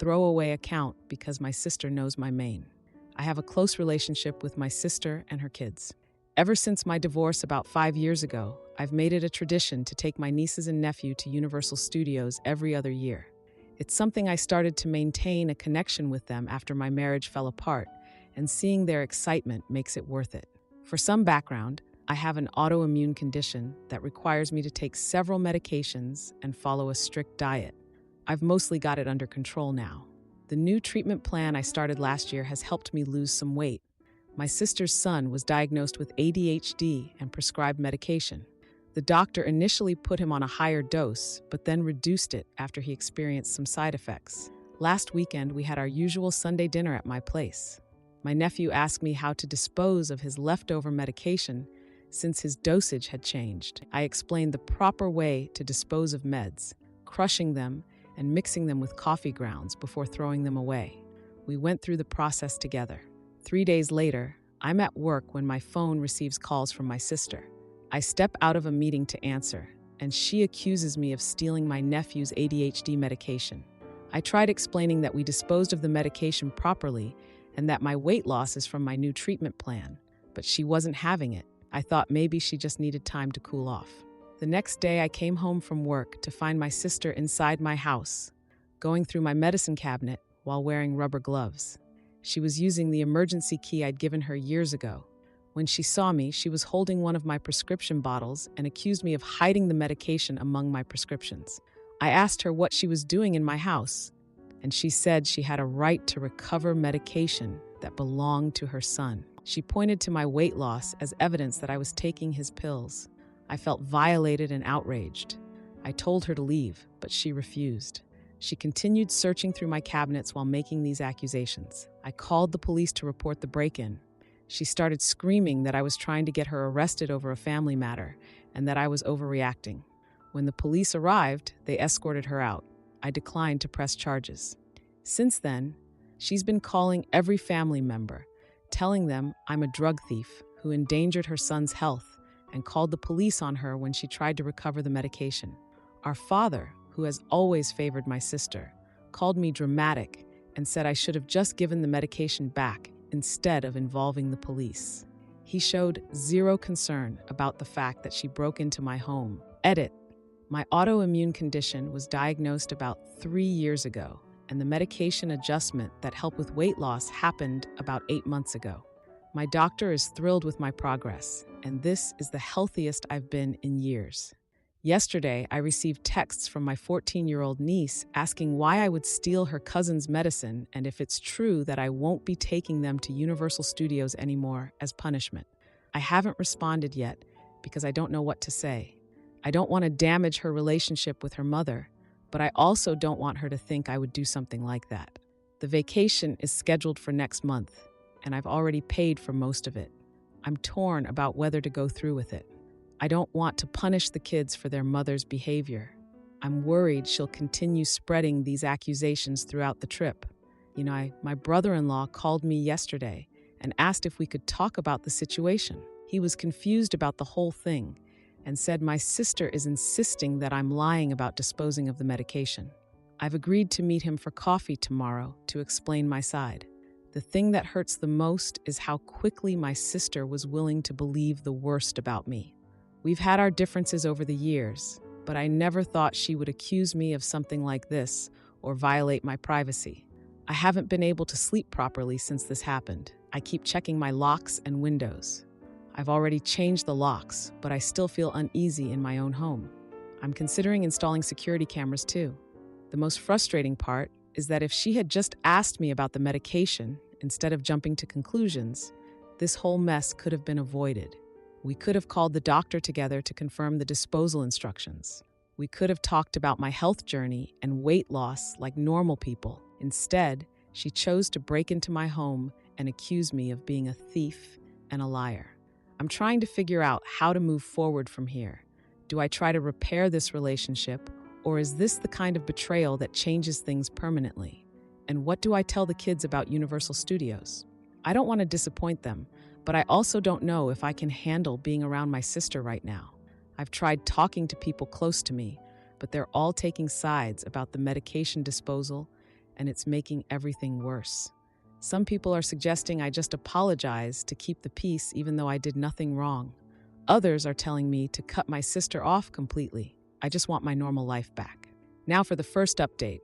throwaway account because my sister knows my main. I have a close relationship with my sister and her kids. Ever since my divorce about 5 years ago, I've made it a tradition to take my nieces and nephew to Universal Studios every other year. It's something I started to maintain a connection with them after my marriage fell apart, and seeing their excitement makes it worth it. For some background, I have an autoimmune condition that requires me to take several medications and follow a strict diet. I've mostly got it under control now. The new treatment plan I started last year has helped me lose some weight. My sister's son was diagnosed with ADHD and prescribed medication. The doctor initially put him on a higher dose, but then reduced it after he experienced some side effects. Last weekend, we had our usual Sunday dinner at my place. My nephew asked me how to dispose of his leftover medication since his dosage had changed. I explained the proper way to dispose of meds, crushing them and mixing them with coffee grounds before throwing them away. We went through the process together. 3 days later, I'm at work when my phone receives calls from my sister. I step out of a meeting to answer, and she accuses me of stealing my nephew's ADHD medication. I tried explaining that we disposed of the medication properly and that my weight loss is from my new treatment plan, but she wasn't having it. I thought maybe she just needed time to cool off. The next day, I came home from work to find my sister inside my house, going through my medicine cabinet while wearing rubber gloves. She was using the emergency key I'd given her years ago. When she saw me, she was holding one of my prescription bottles and accused me of hiding the medication among my prescriptions. I asked her what she was doing in my house, and she said she had a right to recover medication that belonged to her son. She pointed to my weight loss as evidence that I was taking his pills. I felt violated and outraged. I told her to leave, but she refused. She continued searching through my cabinets while making these accusations. I called the police to report the break-in. She started screaming that I was trying to get her arrested over a family matter and that I was overreacting. When the police arrived, they escorted her out. I declined to press charges. Since then, she's been calling every family member, telling them I'm a drug thief who endangered her son's health and called the police on her when she tried to recover the medication. Our father, who has always favored my sister, called me dramatic and said I should have just given the medication back instead of involving the police. He showed zero concern about the fact that she broke into my home. Edit. My autoimmune condition was diagnosed about 3 years ago, and the medication adjustment that helped with weight loss happened about 8 months ago. My doctor is thrilled with my progress, and this is the healthiest I've been in years. Yesterday, I received texts from my 14-year-old niece asking why I would steal her cousin's medicine and if it's true that I won't be taking them to Universal Studios anymore as punishment. I haven't responded yet because I don't know what to say. I don't want to damage her relationship with her mother, but I also don't want her to think I would do something like that. The vacation is scheduled for next month, and I've already paid for most of it. I'm torn about whether to go through with it. I don't want to punish the kids for their mother's behavior. I'm worried she'll continue spreading these accusations throughout the trip. My brother-in-law called me yesterday and asked if we could talk about the situation. He was confused about the whole thing and said my sister is insisting that I'm lying about disposing of the medication. I've agreed to meet him for coffee tomorrow to explain my side. The thing that hurts the most is how quickly my sister was willing to believe the worst about me. We've had our differences over the years, but I never thought she would accuse me of something like this or violate my privacy. I haven't been able to sleep properly since this happened. I keep checking my locks and windows. I've already changed the locks, but I still feel uneasy in my own home. I'm considering installing security cameras too. The most frustrating part is that if she had just asked me about the medication instead of jumping to conclusions, this whole mess could have been avoided. We could have called the doctor together to confirm the disposal instructions. We could have talked about my health journey and weight loss like normal people. Instead, she chose to break into my home and accuse me of being a thief and a liar. I'm trying to figure out how to move forward from here. Do I try to repair this relationship, or is this the kind of betrayal that changes things permanently? And what do I tell the kids about Universal Studios? I don't want to disappoint them, but I also don't know if I can handle being around my sister right now. I've tried talking to people close to me, but they're all taking sides about the medication disposal and it's making everything worse. Some people are suggesting I just apologize to keep the peace even though I did nothing wrong. Others are telling me to cut my sister off completely. I just want my normal life back. Now for the first update.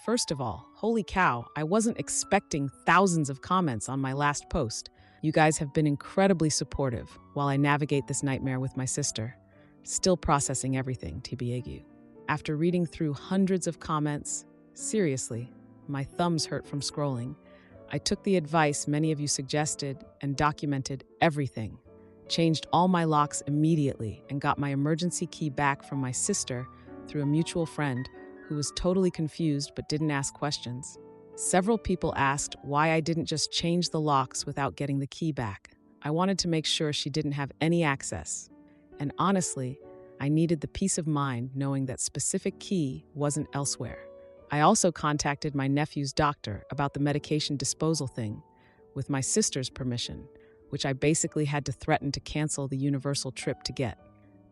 First of all, holy cow, I wasn't expecting thousands of comments on my last post. You guys have been incredibly supportive while I navigate this nightmare with my sister. Still processing everything, TBAG. After reading through hundreds of comments, seriously, my thumbs hurt from scrolling. I took the advice many of you suggested and documented everything. Changed all my locks immediately and got my emergency key back from my sister through a mutual friend who was totally confused but didn't ask questions. Several people asked why I didn't just change the locks without getting the key back. I wanted to make sure she didn't have any access. And honestly, I needed the peace of mind knowing that specific key wasn't elsewhere. I also contacted my nephew's doctor about the medication disposal thing, with my sister's permission, which I basically had to threaten to cancel the Universal trip to get.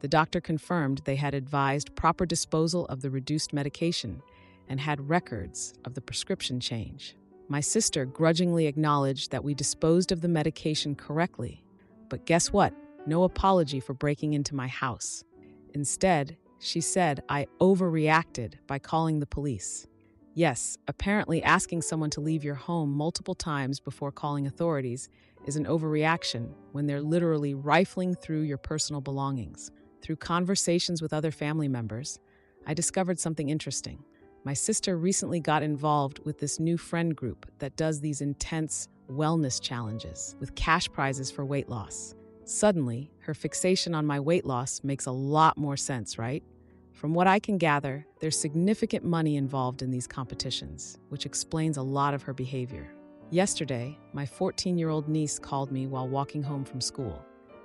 The doctor confirmed they had advised proper disposal of the reduced medication and had records of the prescription change. My sister grudgingly acknowledged that we disposed of the medication correctly, but guess what? No apology for breaking into my house. Instead, she said I overreacted by calling the police. Yes, apparently asking someone to leave your home multiple times before calling authorities is an overreaction when they're literally rifling through your personal belongings. Through conversations with other family members, I discovered something interesting. My sister recently got involved with this new friend group that does these intense wellness challenges with cash prizes for weight loss. Suddenly, her fixation on my weight loss makes a lot more sense, right? From what I can gather, there's significant money involved in these competitions, which explains a lot of her behavior. Yesterday, my 14-year-old niece called me while walking home from school.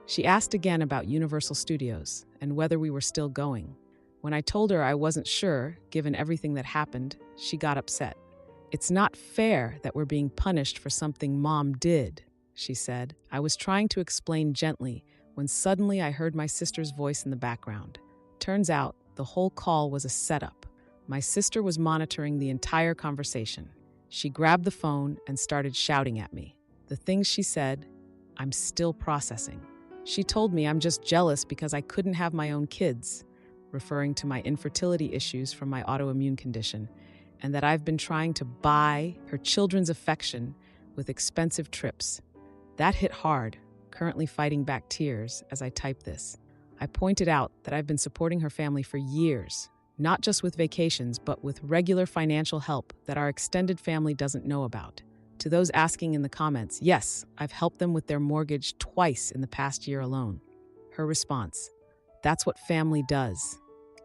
She asked again about Universal Studios and whether we were still going. When I told her I wasn't sure, given everything that happened, she got upset. "It's not fair that we're being punished for something Mom did," she said. I was trying to explain gently when suddenly I heard my sister's voice in the background. Turns out, the whole call was a setup. My sister was monitoring the entire conversation. She grabbed the phone and started shouting at me. The things she said, I'm still processing. She told me I'm just jealous because I couldn't have my own kids, referring to my infertility issues from my autoimmune condition, and that I've been trying to buy her children's affection with expensive trips. That hit hard, currently fighting back tears as I type this. I pointed out that I've been supporting her family for years, not just with vacations, but with regular financial help that our extended family doesn't know about. To those asking in the comments, yes, I've helped them with their mortgage twice in the past year alone. Her response, that's what family does.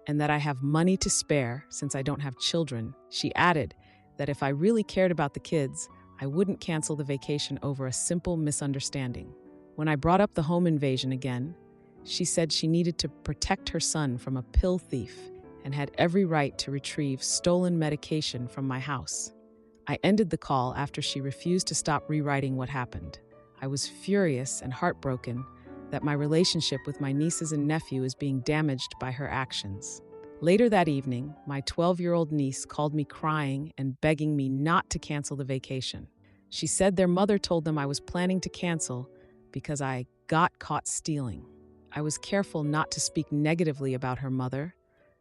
And that I have money to spare since I don't have children. She added that if I really cared about the kids, I wouldn't cancel the vacation over a simple misunderstanding. When I brought up the home invasion again, she said she needed to protect her son from a pill thief and had every right to retrieve stolen medication from my house. I ended the call after she refused to stop rewriting what happened. I was furious and heartbroken that my relationship with my nieces and nephew is being damaged by her actions. Later that evening, my 12-year-old niece called me crying and begging me not to cancel the vacation. She said their mother told them I was planning to cancel because I got caught stealing. I was careful not to speak negatively about her mother,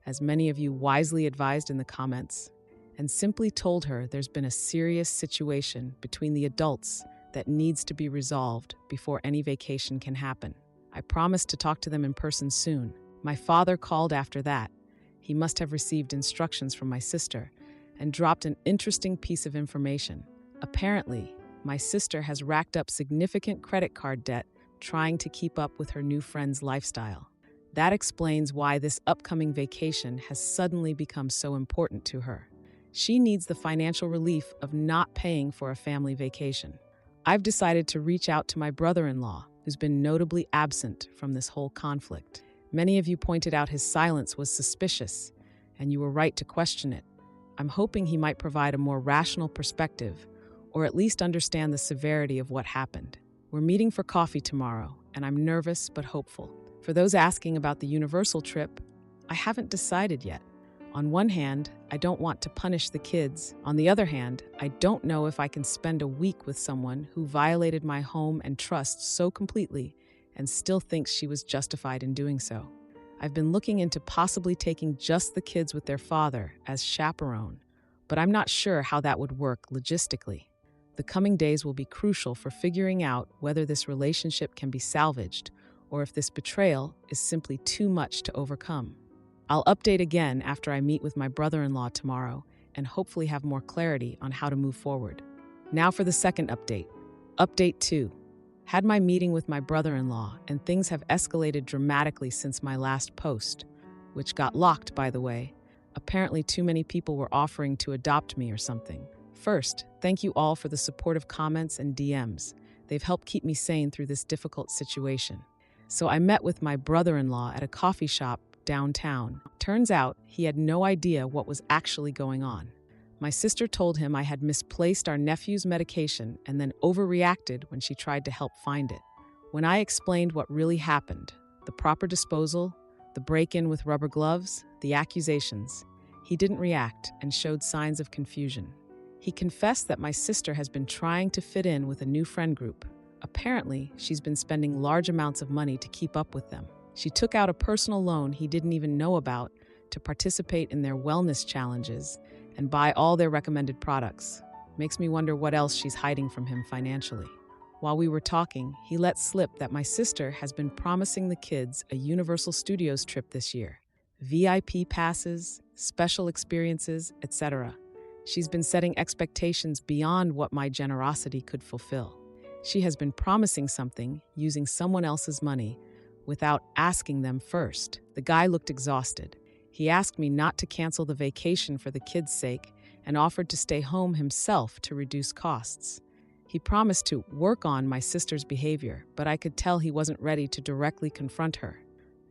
as many of you wisely advised in the comments, and simply told her there's been a serious situation between the adults that needs to be resolved before any vacation can happen. I promised to talk to them in person soon. My father called after that. He must have received instructions from my sister and dropped an interesting piece of information. Apparently, my sister has racked up significant credit card debt trying to keep up with her new friend's lifestyle. That explains why this upcoming vacation has suddenly become so important to her. She needs the financial relief of not paying for a family vacation. I've decided to reach out to my brother-in-law, who's been notably absent from this whole conflict. Many of you pointed out his silence was suspicious, and you were right to question it. I'm hoping he might provide a more rational perspective, or at least understand the severity of what happened. We're meeting for coffee tomorrow, and I'm nervous but hopeful. For those asking about the Universal trip, I haven't decided yet. On one hand, I don't want to punish the kids. On the other hand, I don't know if I can spend a week with someone who violated my home and trust so completely and still thinks she was justified in doing so. I've been looking into possibly taking just the kids with their father as chaperone, but I'm not sure how that would work logistically. The coming days will be crucial for figuring out whether this relationship can be salvaged or if this betrayal is simply too much to overcome. I'll update again after I meet with my brother-in-law tomorrow and hopefully have more clarity on how to move forward. Now for the second update. Update 2. Had my meeting with my brother-in-law, and things have escalated dramatically since my last post, which got locked, by the way. Apparently too many people were offering to adopt me or something. First, thank you all for the supportive comments and DMs. They've helped keep me sane through this difficult situation. So I met with my brother-in-law at a coffee shop downtown. Turns out he had no idea what was actually going on. My sister told him I had misplaced our nephew's medication and then overreacted when she tried to help find it. When I explained what really happened, the proper disposal, the break-in with rubber gloves, the accusations, he didn't react and showed signs of confusion. He confessed that my sister has been trying to fit in with a new friend group. Apparently, she's been spending large amounts of money to keep up with them. She took out a personal loan he didn't even know about to participate in their wellness challenges and buy all their recommended products. Makes me wonder what else she's hiding from him financially. While we were talking, he let slip that my sister has been promising the kids a Universal Studios trip this year. VIP passes, special experiences, etc. She's been setting expectations beyond what my generosity could fulfill. She has been promising something using someone else's money without asking them first. The guy looked exhausted. He asked me not to cancel the vacation for the kids' sake and offered to stay home himself to reduce costs. He promised to work on my sister's behavior, but I could tell he wasn't ready to directly confront her.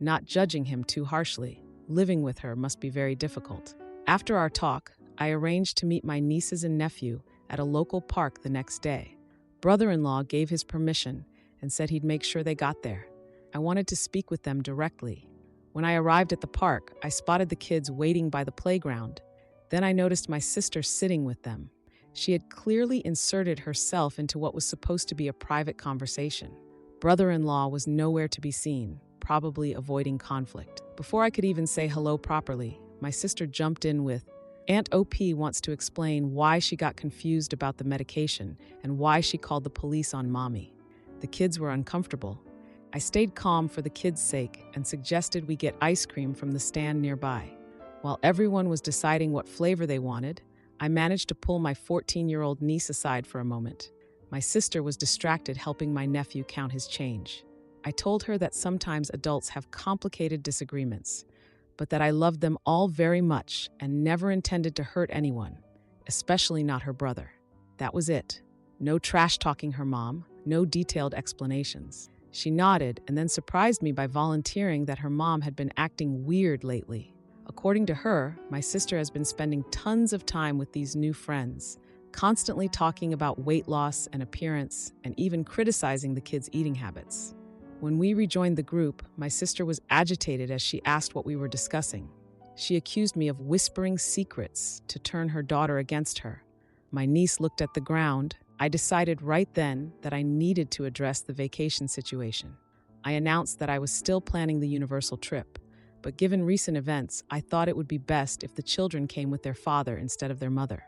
Not judging him too harshly, living with her must be very difficult. After our talk, I arranged to meet my nieces and nephew at a local park the next day. Brother-in-law gave his permission and said he'd make sure they got there. I wanted to speak with them directly. When I arrived at the park, I spotted the kids waiting by the playground. Then I noticed my sister sitting with them. She had clearly inserted herself into what was supposed to be a private conversation. Brother-in-law was nowhere to be seen, probably avoiding conflict. Before I could even say hello properly, my sister jumped in with, "Aunt OP wants to explain why she got confused about the medication and why she called the police on Mommy." The kids were uncomfortable. I stayed calm for the kids' sake and suggested we get ice cream from the stand nearby. While everyone was deciding what flavor they wanted, I managed to pull my 14-year-old niece aside for a moment. My sister was distracted helping my nephew count his change. I told her that sometimes adults have complicated disagreements, but that I loved them all very much and never intended to hurt anyone, especially not her brother. That was it. No trash-talking her mom, no detailed explanations. She nodded and then surprised me by volunteering that her mom had been acting weird lately. According to her, my sister has been spending tons of time with these new friends, constantly talking about weight loss and appearance, and even criticizing the kids' eating habits. When we rejoined the group, my sister was agitated as she asked what we were discussing. She accused me of whispering secrets to turn her daughter against her. My niece looked at the ground. I decided right then that I needed to address the vacation situation. I announced that I was still planning the Universal trip, but given recent events, I thought it would be best if the children came with their father instead of their mother.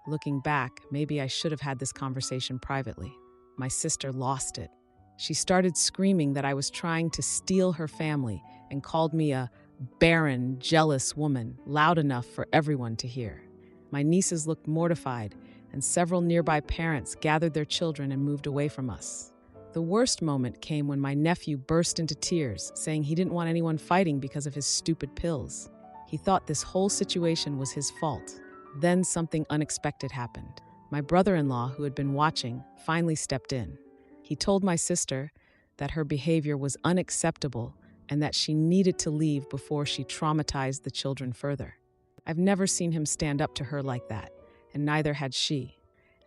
Looking back, maybe I should have had this conversation privately. My sister lost it. She started screaming that I was trying to steal her family and called me a barren, jealous woman, loud enough for everyone to hear. My nieces looked mortified, and several nearby parents gathered their children and moved away from us. The worst moment came when my nephew burst into tears, saying he didn't want anyone fighting because of his stupid pills. He thought this whole situation was his fault. Then something unexpected happened. My brother-in-law, who had been watching, finally stepped in. He told my sister that her behavior was unacceptable and that she needed to leave before she traumatized the children further. I've never seen him stand up to her like that, and neither had she.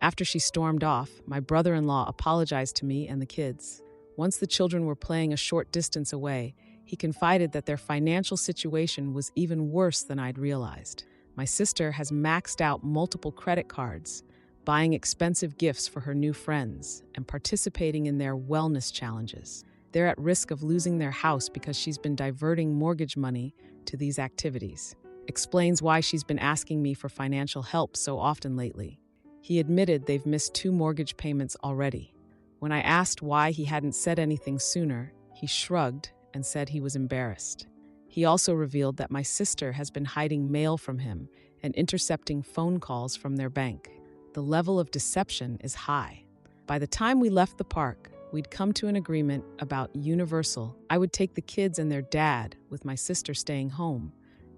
After she stormed off, my brother-in-law apologized to me and the kids. Once the children were playing a short distance away, He confided that their financial situation was even worse than I'd realized. My sister has maxed out multiple credit cards, buying expensive gifts for her new friends, and participating in their wellness challenges. They're at risk of losing their house because she's been diverting mortgage money to these activities. Explains why she's been asking me for financial help so often lately. He admitted they've missed 2 mortgage payments already. When I asked why he hadn't said anything sooner, he shrugged and said he was embarrassed. He also revealed that my sister has been hiding mail from him and intercepting phone calls from their bank. The level of deception is high. By the time we left the park, we'd come to an agreement about Universal. I would take the kids and their dad, with my sister staying home,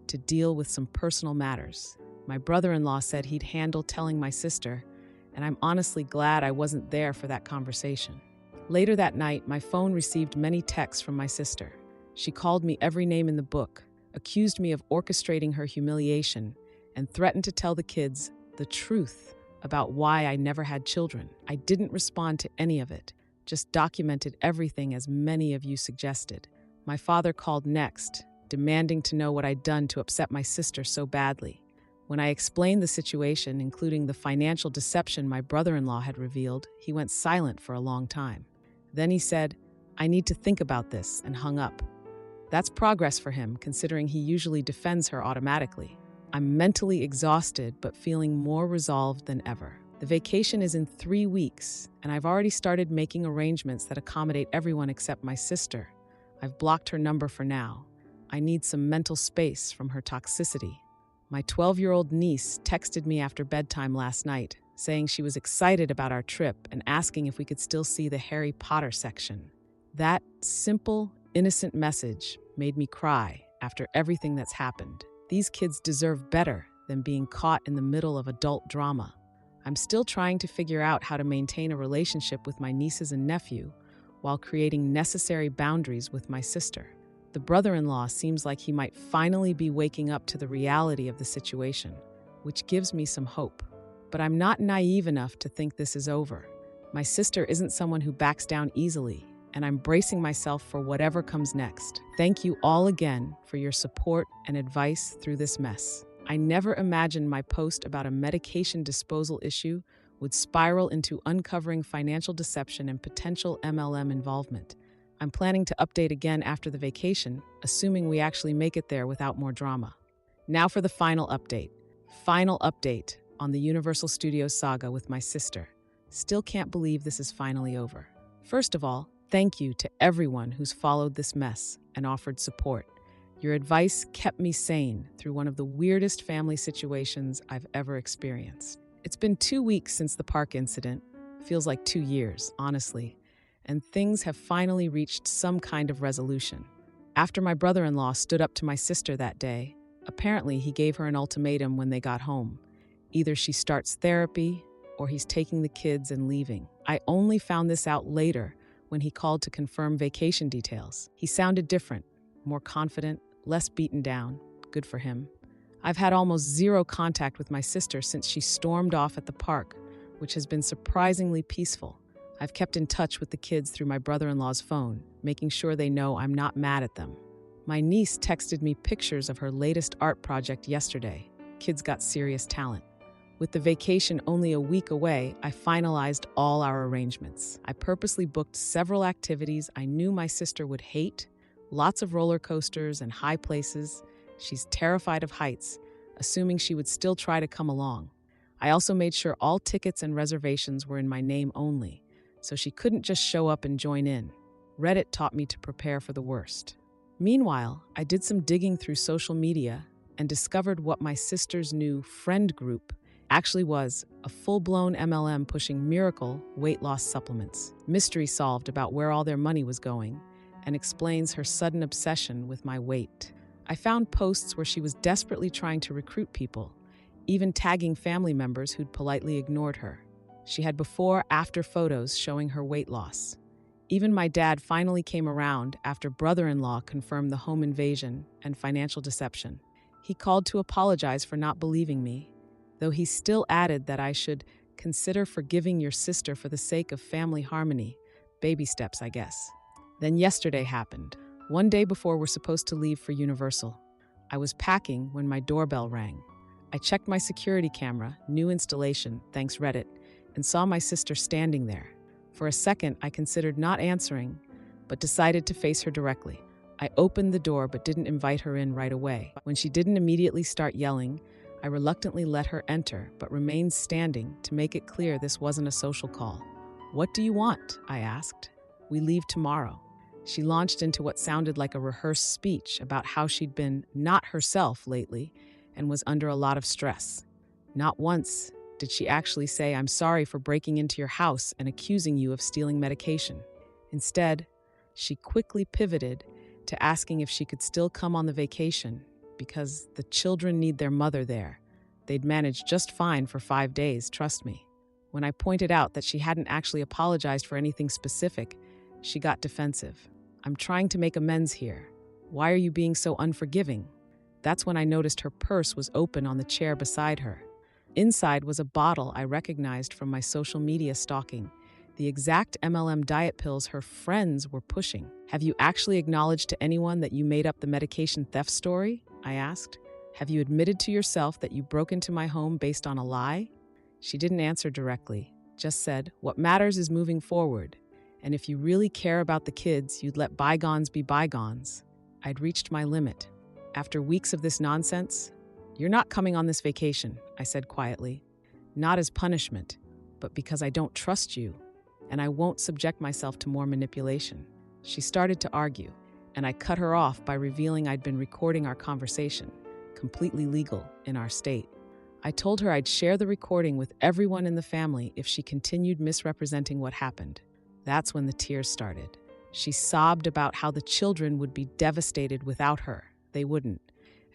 to deal with some personal matters. My brother-in-law said he'd handle telling my sister, and I'm honestly glad I wasn't there for that conversation. Later that night, my phone received many texts from my sister. She called me every name in the book, accused me of orchestrating her humiliation, and threatened to tell the kids the truth about why I never had children. I didn't respond to any of it, just documented everything as many of you suggested. My father called next, demanding to know what I'd done to upset my sister so badly. When I explained the situation, including the financial deception my brother-in-law had revealed, he went silent for a long time. Then he said, "I need to think about this," and hung up. That's progress for him, considering he usually defends her automatically. I'm mentally exhausted, but feeling more resolved than ever. The vacation is in 3 weeks, and I've already started making arrangements that accommodate everyone except my sister. I've blocked her number for now. I need some mental space from her toxicity. My 12-year-old niece texted me after bedtime last night, saying she was excited about our trip and asking if we could still see the Harry Potter section. That simple, innocent message made me cry after everything that's happened. These kids deserve better than being caught in the middle of adult drama. I'm still trying to figure out how to maintain a relationship with my nieces and nephew while creating necessary boundaries with my sister. The brother-in-law seems like he might finally be waking up to the reality of the situation, which gives me some hope. But I'm not naive enough to think this is over. My sister isn't someone who backs down easily, and I'm bracing myself for whatever comes next. Thank you all again for your support and advice through this mess. I never imagined my post about a medication disposal issue would spiral into uncovering financial deception and potential MLM involvement. I'm planning to update again after the vacation, assuming we actually make it there without more drama. Now for the final update. Final update on the Universal Studios saga with my sister. Still can't believe this is finally over. First of all, thank you to everyone who's followed this mess and offered support. Your advice kept me sane through one of the weirdest family situations I've ever experienced. It's been 2 weeks since the park incident. Feels like 2 years, honestly. And things have finally reached some kind of resolution. After my brother-in-law stood up to my sister that day, apparently he gave her an ultimatum when they got home. Either she starts therapy or he's taking the kids and leaving. I only found this out later when he called to confirm vacation details. He sounded different, more confident, less beaten down. Good for him. I've had almost zero contact with my sister since she stormed off at the park, which has been surprisingly peaceful. I've kept in touch with the kids through my brother-in-law's phone, making sure they know I'm not mad at them. My niece texted me pictures of her latest art project yesterday. Kids got serious talent. With the vacation only a week away, I finalized all our arrangements. I purposely booked several activities I knew my sister would hate, lots of roller coasters and high places. She's terrified of heights, assuming she would still try to come along. I also made sure all tickets and reservations were in my name only, so she couldn't just show up and join in. Reddit taught me to prepare for the worst. Meanwhile, I did some digging through social media and discovered what my sister's new friend group actually was: a full-blown MLM pushing miracle weight loss supplements. Mystery solved about where all their money was going, and explains her sudden obsession with my weight. I found posts where she was desperately trying to recruit people, even tagging family members who'd politely ignored her. She had before-after photos showing her weight loss. Even my dad finally came around after brother-in-law confirmed the home invasion and financial deception. He called to apologize for not believing me, though he still added that I should consider forgiving your sister for the sake of family harmony. Baby steps, I guess. Then yesterday happened. One day before we're supposed to leave for Universal, I was packing when my doorbell rang. I checked my security camera, new installation, thanks Reddit, and saw my sister standing there. For a second, I considered not answering, but decided to face her directly. I opened the door but didn't invite her in right away. When she didn't immediately start yelling, I reluctantly let her enter, but remained standing to make it clear this wasn't a social call. "What do you want?" I asked. "We leave tomorrow." She launched into what sounded like a rehearsed speech about how she'd been not herself lately and was under a lot of stress. Not once did she actually say, "I'm sorry for breaking into your house and accusing you of stealing medication." Instead, she quickly pivoted to asking if she could still come on the vacation because the children need their mother there. They'd managed just fine for 5 days, trust me. When I pointed out that she hadn't actually apologized for anything specific, she got defensive. "I'm trying to make amends here. Why are you being so unforgiving?" That's when I noticed her purse was open on the chair beside her. Inside was a bottle I recognized from my social media stalking, the exact MLM diet pills her friends were pushing. "Have you actually acknowledged to anyone that you made up the medication theft story?" I asked. "Have you admitted to yourself that you broke into my home based on a lie?" She didn't answer directly, just said, "What matters is moving forward. And if you really care about the kids, you'd let bygones be bygones." I'd reached my limit. "After weeks of this nonsense, you're not coming on this vacation," I said quietly. "Not as punishment, but because I don't trust you, and I won't subject myself to more manipulation." She started to argue, and I cut her off by revealing I'd been recording our conversation, completely legal in our state. I told her I'd share the recording with everyone in the family if she continued misrepresenting what happened. That's when the tears started. She sobbed about how the children would be devastated without her. They wouldn't.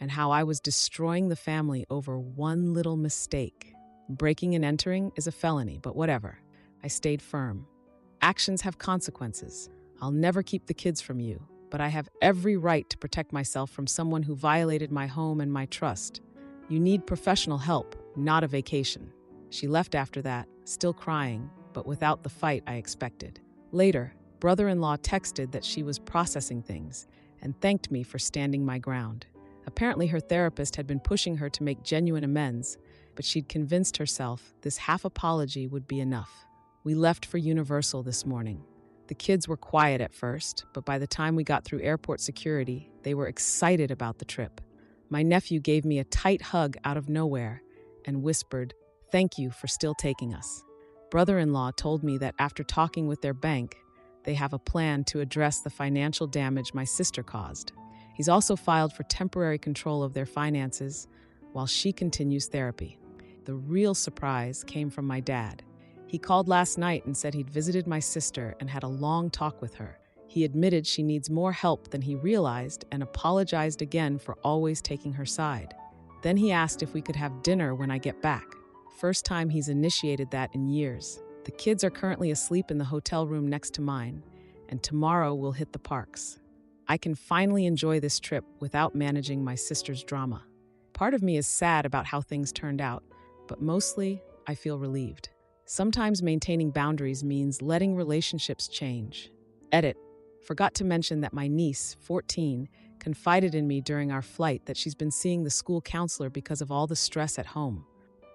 And how I was destroying the family over one little mistake. Breaking and entering is a felony, but whatever. I stayed firm. Actions have consequences. I'll never keep the kids from you, but I have every right to protect myself from someone who violated my home and my trust. You need professional help, not a vacation. She left after that, still crying, but without the fight I expected. Later, brother-in-law texted that she was processing things and thanked me for standing my ground. Apparently her therapist had been pushing her to make genuine amends, but she'd convinced herself this half apology would be enough. We left for Universal this morning. The kids were quiet at first, but by the time we got through airport security, they were excited about the trip. My nephew gave me a tight hug out of nowhere and whispered, "Thank you for still taking us." Brother-in-law told me that after talking with their bank, they have a plan to address the financial damage my sister caused. He's also filed for temporary control of their finances while she continues therapy. The real surprise came from my dad. He called last night and said he'd visited my sister and had a long talk with her. He admitted she needs more help than he realized and apologized again for always taking her side. Then he asked if we could have dinner when I get back. First time he's initiated that in years. The kids are currently asleep in the hotel room next to mine, and tomorrow we'll hit the parks. I can finally enjoy this trip without managing my sister's drama. Part of me is sad about how things turned out, but mostly I feel relieved. Sometimes maintaining boundaries means letting relationships change. Edit. Forgot to mention that my niece, 14, confided in me during our flight that she's been seeing the school counselor because of all the stress at home.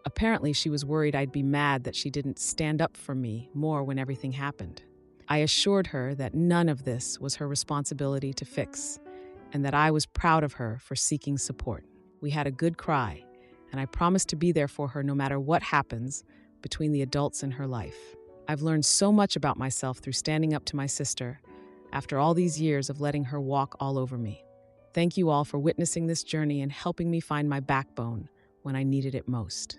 Apparently, she was worried I'd be mad that she didn't stand up for me more when everything happened. I assured her that none of this was her responsibility to fix, and that I was proud of her for seeking support. We had a good cry, and I promised to be there for her no matter what happens between the adults in her life. I've learned so much about myself through standing up to my sister after all these years of letting her walk all over me. Thank you all for witnessing this journey and helping me find my backbone when I needed it most.